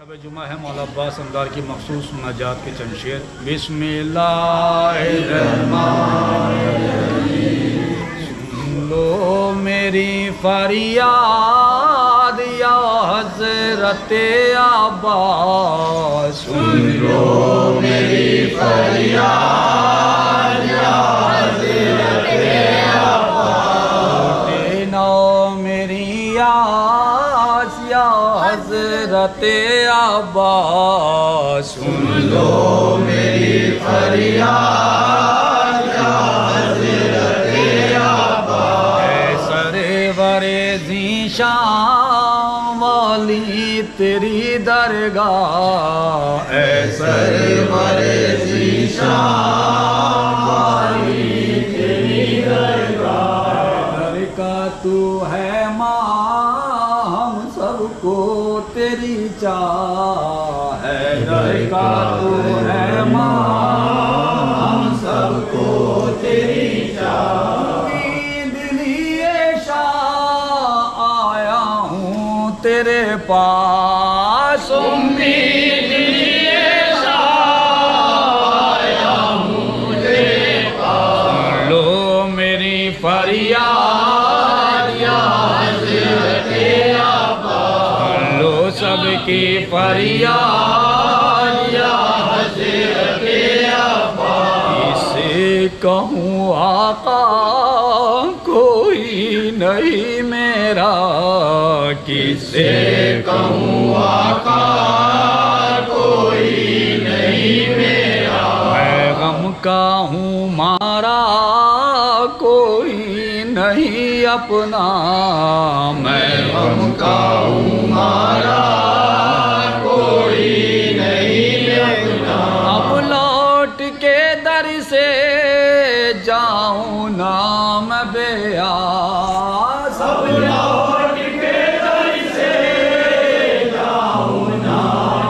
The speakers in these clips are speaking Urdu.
شب جمعہ ہے مولا عباس اندار کی مخصوص مناجات کے چند شعر۔ بسم اللہ الرحمن الرحیم۔ سن لو میری فریاد یا حضرت عباس، سن لو میری فریاد یا حضرت عباس، نو میری آس یا حضرت عباس، سن لو میری فریاد یا حضرت عباس، اے سرور ذیشان والی تیری درگاہ، اے سرور ذیشان والی تیری درگاہ، در کا تو ہے ماں ہم سب کو تیری چاہ ہے، در کا تو ہے ماں ہم سب کو تیری چاہ، دلی شاہ آیا ہوں تیرے پاس، امید شاہ آیا ہوں تیرے پاس، لو میری فریاد یا حضرت عباس، لو سب کی فریاد یا حضرت عباس، اسے کہوں آقا کوئی نہیں میرا، کسے کہوں آقا کوئی نہیں میرا، میں غم کا ہوں مارا کوئی نہیں اپنا، میں غم کا ہوں مارا کوئی نہیں اپنا، اب لوٹ کے در سے جاؤں نا میں بے آس، اب لوٹ کے در سے جاؤں نا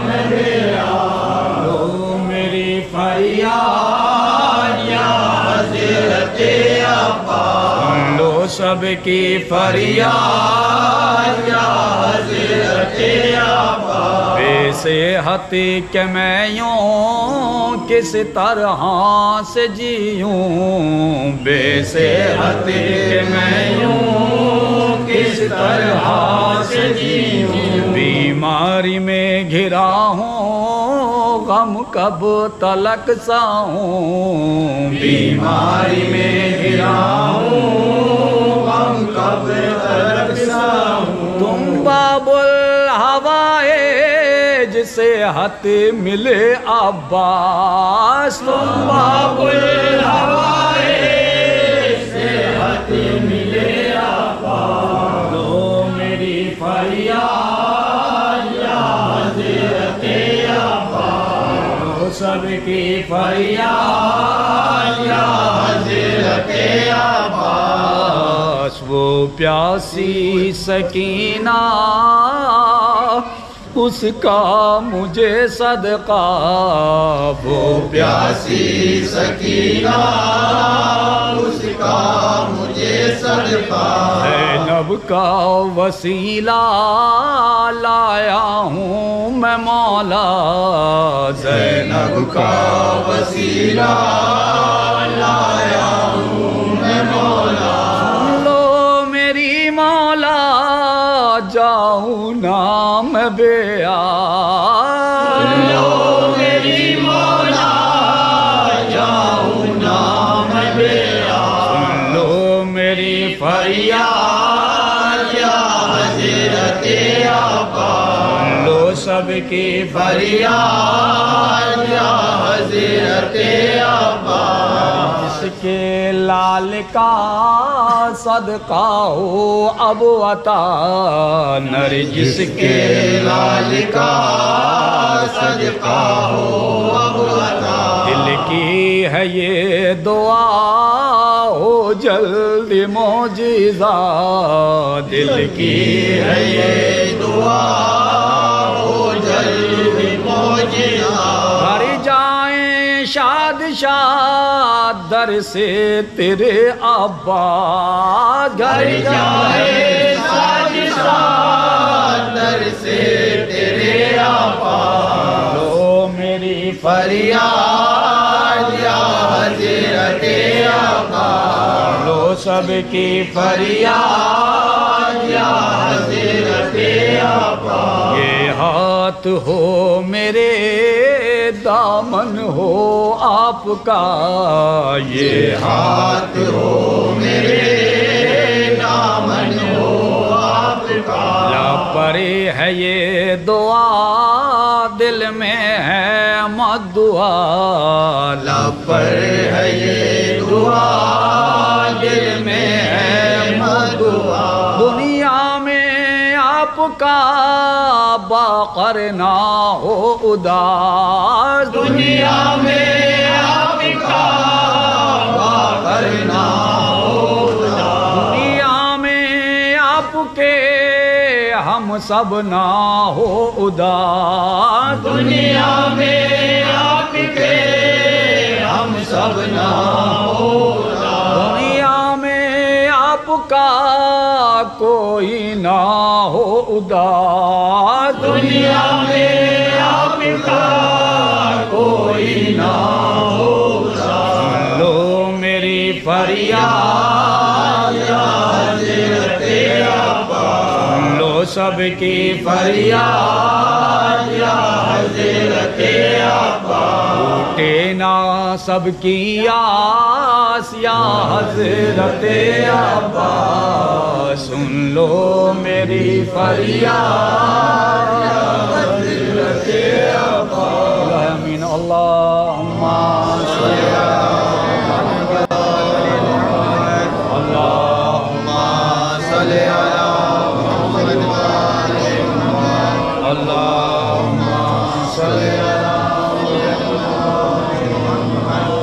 میں بے آس، لو میری فریاد یا حضرت عباس، لو سب کی فریاد یا حضرت عباس، بے صحت کہ میں یوں کس طرح سے جیوں، بے صحت کہ میں یوں کس طرح سے جیوں، بیماری میں گھرا ہوں غم کب تلک ساؤں، بیماری میں گھرا ہوں غم کب تلک ساؤں، تم باب الہوائے جسے حت ملے عباس، تم باب الہوائے جسے حت ملے عباس، لو میری فریاد یا حضرت عباس، لو سب کی فریاد یا حضرت عباس، وہ پیاسی سکینہ اس کا مجھے صدقہ، وہ پیاسی سکینہ اس کا مجھے صدقہ، زینب کا وسیلہ لایا ہوں میں مولا، زینب کا وسیلہ لایا ہوں میں مولا، سن لو میری مولا جاؤں نا میں بے آس، سن لو میری مولا جاؤں نا میں بے آس، سن لو میری فریاد یا حضرت عباس، لو سب کی فریاد یا حضرت عباس، جس کے لال کا صدقہ ہو اب عطا، نرجس کے لال کا صدقہ ہو اب عطا، دل کی ہے یہ دعا ہو جلد معجزہ، دل کی ہے یہ دعا ہو جلد معجزہ، گھر جائیں شاد شاد در سے تیرے عباس، گھر جائیں شاد شاد در سے تیرے عباس، فریاد یا حضرت آقا، لو سب کی فریاد یا حضرت آقا، یہ ہاتھ ہو میرے دامن ہو آپ کا، یہ ہاتھ ہو میرے دامن ہو آپ کا، لاپرے ہے یہ دعا دل میں ہے مت دعا، پر ہے یہ دعا دل میں ہے مت دعا، دنیا میں آپ کا باقر نہ ہو اداس، دنیا میں آپ کا باقر نہ ہو اداس، دنیا میں آپ کے ہم سب نہ ہو اداس، دنیا میں آپ کے ہم سب نہ ہو اداس، دنیا میں آپ کا کوئی نہ ہو اداس، دنیا میں آپ کا کوئی نہ ہو اداس، لو میری فریاد یا حضرت آقا، لو سب کی فریاد یا حضرت آقا، ٹوٹے نہ سب کی آس یا حضرت آقا، سن لو میری فریاد یا حضرت آقا، آمین اللہم صلی اللہم صلی علی محمد اللہم صلی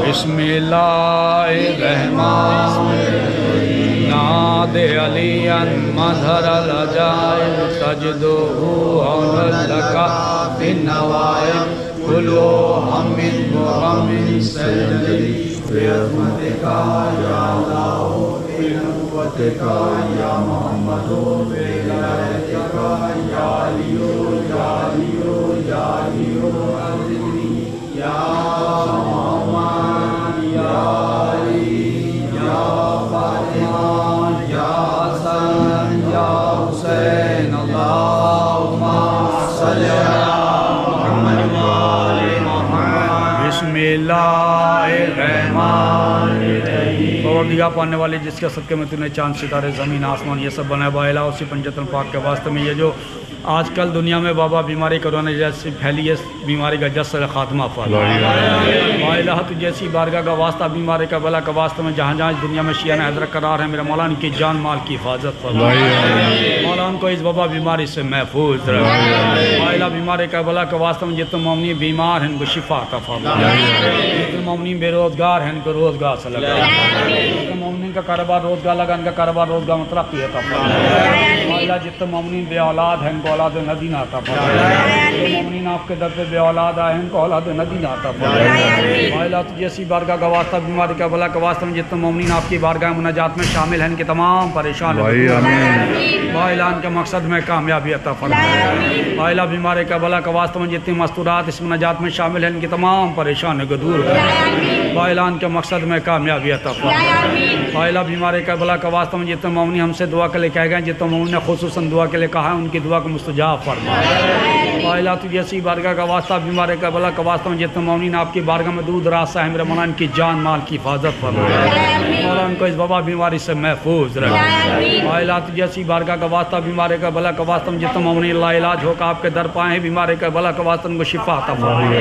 بسم اللہ الرحمن ناد علیاً مظہر العجائب تجدو عون لکا فی النوائب کلو ہم وغم سجدی بعظمتک یا اللہ بنبوتک یا محمد بولایتک یا علیو یا علیو یا علیو عزیزی یا محمد یا علی یا فاطمہ یا حسن یا حسین اللہم صلی علی محمد وآل محمد بسم اللہ الرحمن الرحیم اور دیا پانے والے جس کے صدقے میں تو نے چاند ستارے زمین آسمان یہ سب بنائے بالا اسی پنجتن پاک کے واسطے میں یہ جو آج کل دنیا میں بابا بیماری کرونا جیسی پھیلی ہے بیماری کا جس سے خاتمہ فرما الہ تو جیسی بارگاہ کا واسطہ بیماری کا بلا کا واسطہ میں جہاں جہاں اس دنیا میں شیعہ حیدر قرار ہے میرا مولا ان کی جان مال کی حفاظت فرما مولا ان کو اس بابا بیماری سے محفوظ رکھ الہ بیماری کا بلا کا واسطہ میں جتنے مومنین بیمار ہیں ان کو شفا عطا فرما جتنے مومنین بے روزگار ہیں ان کو روزگار سے لگا جتنے مومنین کا کاروبار روزگار لگا ان کا کاروبار روزگار میں ترقی عطا فرما الہ جتنے مومنین بے اولاد ہیں ان کو اولاد ندی عطا فرما جتنے مومنین آپ کے در پہ بے اولاد آئے ہیں ان کو اولاد ندی عطا فرما الہ تو جیسی بارگاہ کا واسطہ بیماری کا بلا کا واسطہ میں جتنے مومنین آپ کی بارگاہ مناجات میں شامل ہیں ان کے تمام پریشان الہ ان کے مقصد میں کامیابی عطا فرما الہ بیماری کا بلا کا واسطہ میں جتنی مستورات اس مناجات میں شامل ہیں ان کی تمام پریشان کو دور کر الہ ان کے مقصد میں کامیابی عطا فرما الہ بیماری کا بلا کا واسطہ میں جتنے مومنین ہم سے دعا کے لیے کہے گئے جتنے مومنین نے خصوصاً دعا کے لیے کہا ہے ان کی دعا کو مستجاب فرما الہ تو جیسی بارگاہ کا واسطہ بیماری کا بلا کا واسطہ میں جتنے مومنین آپ کی بارگاہ میں دودھ راستہ ہے میرے مولا ان کی جان مال کی حفاظت فرما مولا ان کو اس وبا بیماری سے محفوظ رکھ الہ تو جیسی بارگاہ کا واسطہ بیماری کا بلا کا واسطہ میں جتنے مومنین اللہ علاج ہو کر آپ کے در پائے ہیں بیماری کا بلا کا واسطہ ان کو شفا عطا فرما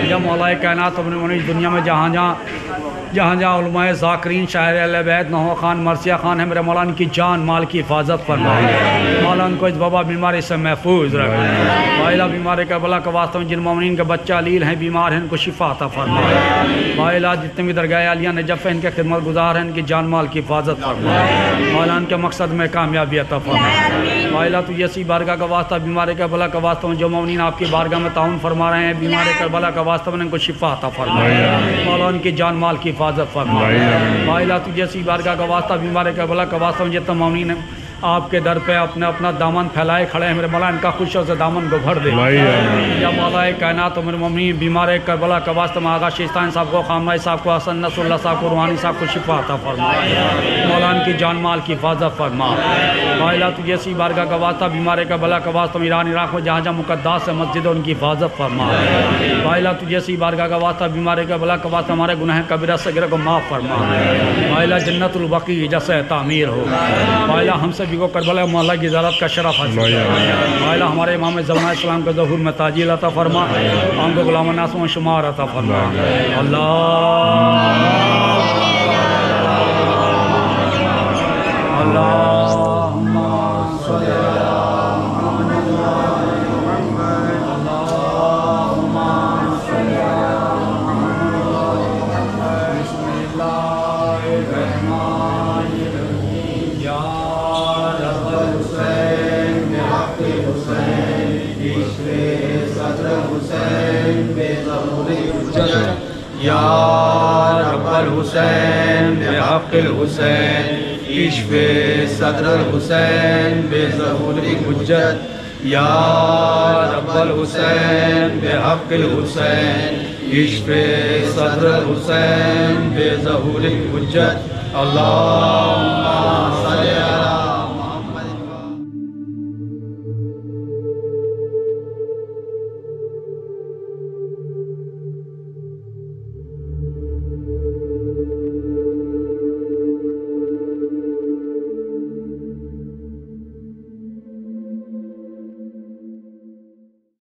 یا مولا کائنات اپنے دنیا میں جہاں جہاں علماء ذاکرین شاعر اہل بیت نوح خان مرثیہ خان ہے میرے مولا ان کی جان مال کی حفاظت فرما مولا ان کو اس وبا بیماری سے محفوظ رکھ الہ بیماری کا بلا کا واسطہ میں جن مومنین کے بچہ علیل ہیں بیمار ہیں ان کو شفا عطا فرما الہ جتنے بھی درگاہ عالیہ نجف ہیں ان کے خدمت گزار ہیں ان کی جان مال کی حفاظت فرما مولا ان کے مقصد میں کامیابی عطا فرما الہ تو یسی بارگاہ کا واسطہ بیماری کا بلا کا واسطہ میں جو مومنین آپ کی بارگاہ میں تعاون فرما رہے ہیں بیماری کا بلا کا واسطہ میں ان کو شفا عطا فرما مولا ان کی جان مال کی حفاظت فرما الہ تو جیسی بارگاہ کا واسطہ بیماری کا بلا کا واسطہ میں جتنے مومنین ہیں آپ کے در پہ اپنا دامن پھیلائے کھڑے ہیں میرے مولا ان کا خوشیوں سے دامن کو بھر دے یا مولا کائنات عمر مومنین بیمار کربلا کا واسطہ آغا شیستان صاحب کو، خامنہ صاحب کو، حسن نصر اللہ صاحب کو، روحانی صاحب کو شفا عطا فرما، مولانا کی جان مال کی حفاظت فرما۔ بالا تجھے سی بارگاہ کا واسطہ بیمار کربلا کا واسطہ ایران عراق میں جہاں جہاں مقدس مسجد ان کی حفاظت فرما۔ بالا تجھے سی بارگاہ کا واسطہ بیمار کربلا کا واسطہ ہمارے گناہ کبیرہ صغیرہ کو معاف فرما۔ بالا جنت البقیع جیسے تعمیر ہو۔ بالا ہم سبھی کو کربلا مولا کی زیارت کا شرف حاصل فرما۔ بالا ہمارے امام زمان اسلام کے ظہور میں تاجیل عطا فرما، ہم کو غلام الناس میں شمار عطا فرما۔ اللہم صلی علی محمد اللہم صلی علی محمد بسم اللہ الرحمن الرحیم یا رب الحسین بحق الحسین عشق صدر حسین بے ظہور حجت یا رب الحسین بحق الحسین عشق صدر الحسین بے ظہور حجت یا رب الحسین بحق الحسین عشق صدر الحسین بے ظہور حجت اللہم صلی علی